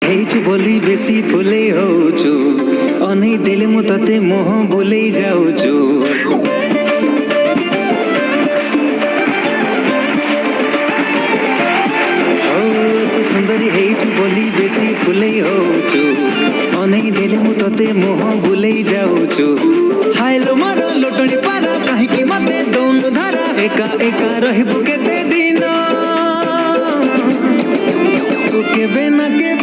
ହେଇଛୁ ବୋଲି ବେଶୀ ଫୁଲେଇ ହଉଛୁ, ଅନେଇ ଦେଲେ ମୁଁ ତତେ ମୁହଁ ବୁଲେଇ ଯାଉଛୁ। ତୁ ସୁନ୍ଦରୀ ହେଇଛୁ ବୋଲି ବେଶୀ ଫୁଲେଇ ହଉଛୁ, ଅନେଇ ଦେଲେ ମୁଁ ତତେ ମୁହଁ ବୁଲେଇ ଯାଉଛୁ। ହାଇଲୋ ମୋର ଲୋଟଣି ପାରା, କାହିଁକି ମତେ ଦଉନୁ ଧାରା, ଏକା ଏକା ରହିବୁ କେତେ ଦିନ, ତୁ କେବେ ନା କେବେ